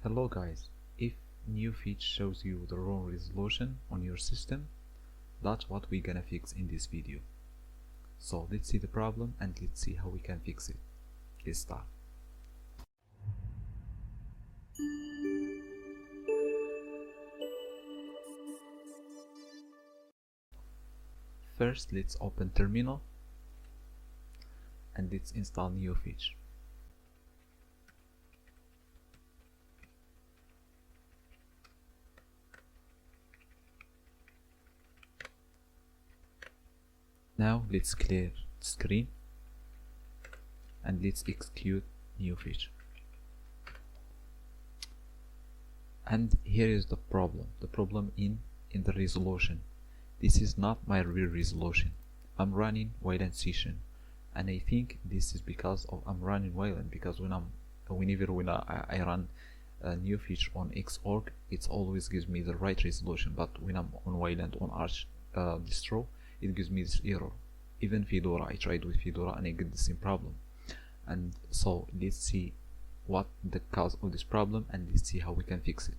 Hello guys, if Neofetch shows you the wrong resolution on your system, that's what we're gonna fix in this video. So let's see the problem and let's see how we can fix it. Let's start. First let's open terminal and let's install Neofetch. Now let's clear the screen and let's execute Neofetch. And here is the problem. The problem in the resolution. This is not my real resolution. I'm running Wayland session, and I think this is because of I'm running Wayland, because when I run Neofetch on Xorg, it always gives me the right resolution, but when I'm on Wayland on Arch distro, it gives me this error. Even Fedora, I tried with Fedora and I get the same problem. And so let's see what the cause of this problem and let's see how we can fix it.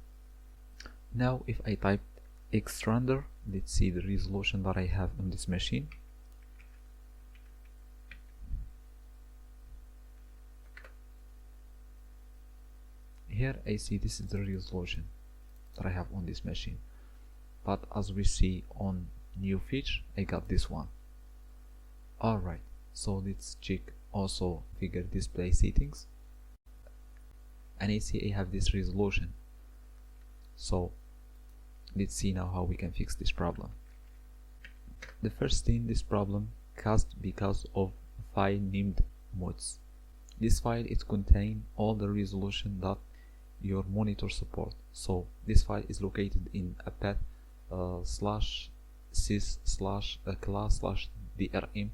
Now if I type xrender, let's see the resolution that I have on this machine. Here I see this is the resolution that I have on this machine, but as we see on Neofetch, I got this one. Alright, so let's check also figure display settings, and I see I have this resolution. So let's see now how we can fix this problem. The first thing, this problem caused because of a file named mods. This file it contains all the resolution that your monitor support. So this file is located in a path /sys/ class /drm/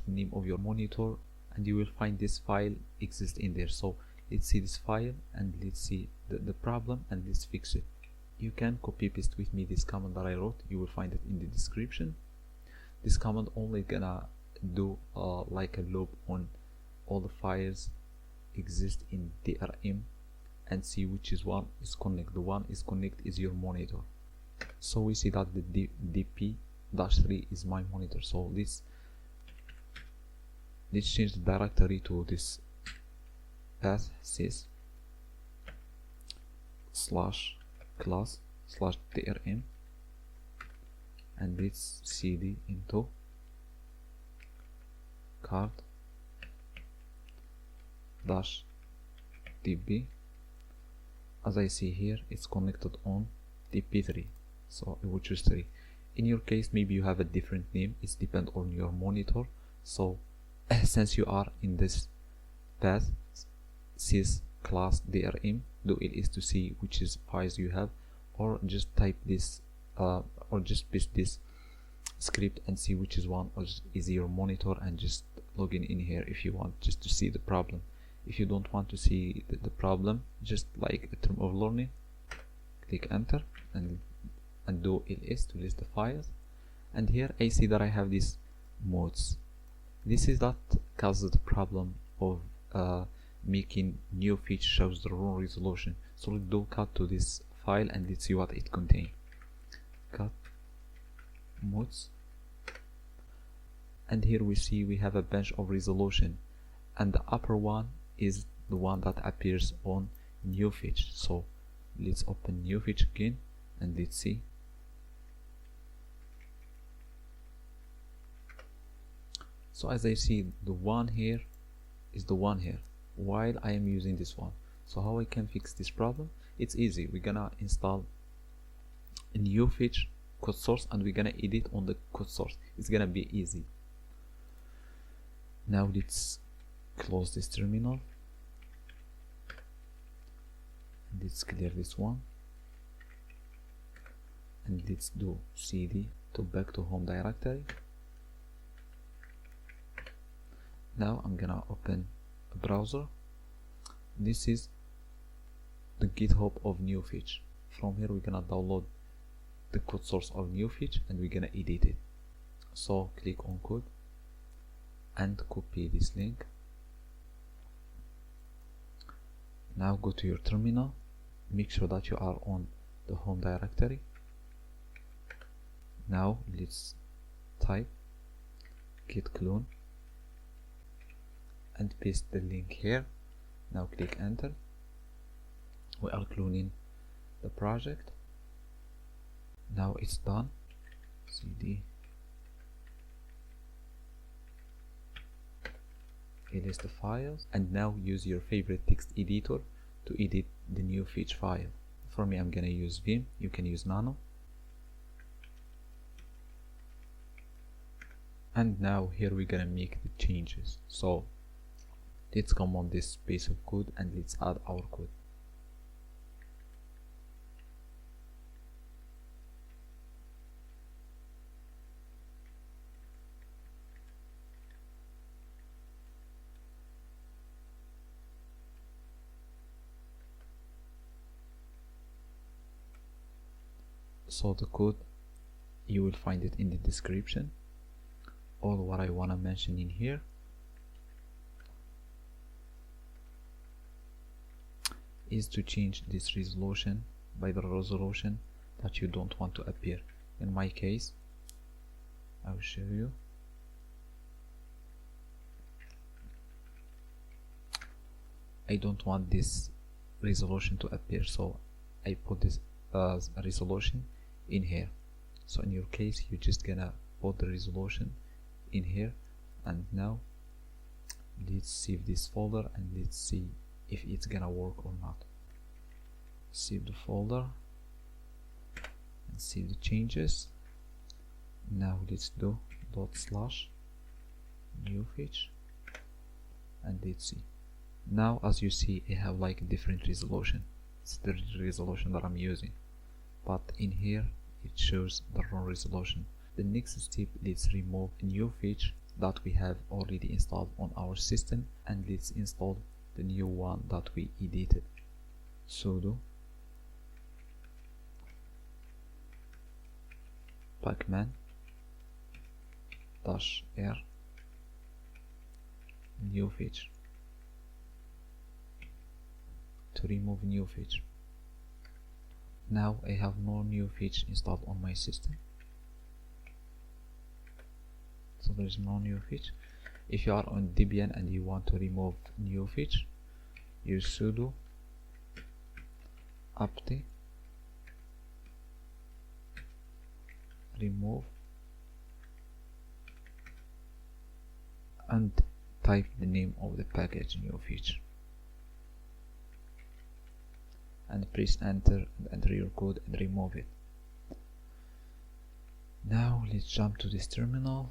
the name of your monitor, and you will find this file exists in there. So let's see this file and let's see the problem and let's fix it. You can copy paste with me this command that I wrote. You will find it in the description. This command only gonna do like a loop on all the files exist in DRM and see which is one is connect. The one is connect is your monitor. So we see that the dp-3 is my monitor. So let's change the directory to this path sys /class /drm, and let's cd into card -db. As I see here, it's connected on dp3, so I will choose 3. In your case, maybe you have a different name. It's depend on your monitor. So since you are in this path sys class drm, do ls to see which is files you have, or just type this or just paste this script and see which is one is your monitor, and just log in here if you want, just to see the problem. If you don't want to see the problem, just like a term of learning, click enter and do ls to list the files. And here I see that I have these modes. This is that causes the problem of making Neofetch shows the wrong resolution. So let's do cut to this file and let's see what it contains. Cut mods, and here we see we have a bunch of resolution, and the upper one is the one that appears on Neofetch. So let's open Neofetch again and let's see. So as I see, the one here is the one here, while I am using this one. So how I can fix this problem? It's easy. We're gonna install a Neofetch code source and we're gonna edit on the code source. It's gonna be easy. Now let's close this terminal and let's clear this one, and let's do cd to back to home directory. Now I'm gonna open a browser. This is the GitHub of Neofetch. From here we're gonna download the code source of Neofetch and we're gonna edit it. So click on code and copy this link. Now go to your terminal make sure that you are on the home directory. Now let's type git clone and paste the link here. Now click enter. We are cloning the project. Now it's done. cd list the files, and now use your favorite text editor to edit the Neofetch file. For me, I'm gonna use Vim. You can use Nano. And now here we're gonna make the changes. So let's come on this piece of code and let's add our code. So the code, you will find it in the description. All what I want to mention in here is to change this resolution by the resolution that you don't want to appear. In my case, I will show you. I don't want this resolution to appear, so I put this as a resolution in here. So in your case, you're just gonna put the resolution in here. And now let's save this folder and let's see if it's gonna work or not. Save the folder and save the changes. Now let's do /Neofetch and let's see. Now as you see, I have like a different resolution. It's the resolution that I'm using, but in here it shows the wrong resolution. The next step, let's remove Neofetch that we have already installed on our system, and let's install the new one that we edited. Sudo pacman -r Neofetch to remove Neofetch. Now I have no Neofetch installed on my system, so there is no Neofetch. If you are on Debian and you want to remove Neofetch, use sudo apt remove and type the name of the package Neofetch and press enter and enter your code and remove it. Now let's jump to this terminal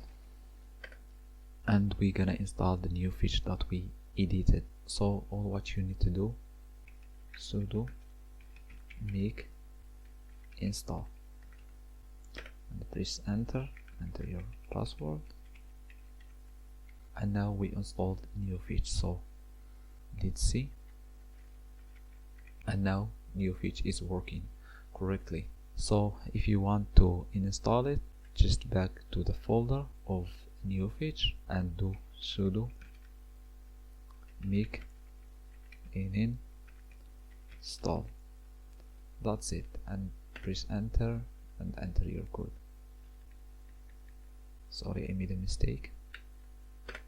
and we're gonna install the Neofetch that we edited. So all what you need to do, sudo make install and press enter your password, and now we installed Neofetch. So let's see, and now Neofetch is working correctly. So if you want to install it, just back to the folder of Neofetch and do sudo make install. That's it, and press enter and enter your code. Sorry, I made a mistake,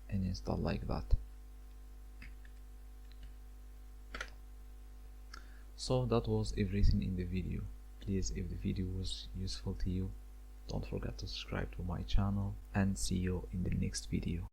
and install like that. So that was everything in the video. Please, if the video was useful to you, don't forget to subscribe to my channel, and see you in the next video.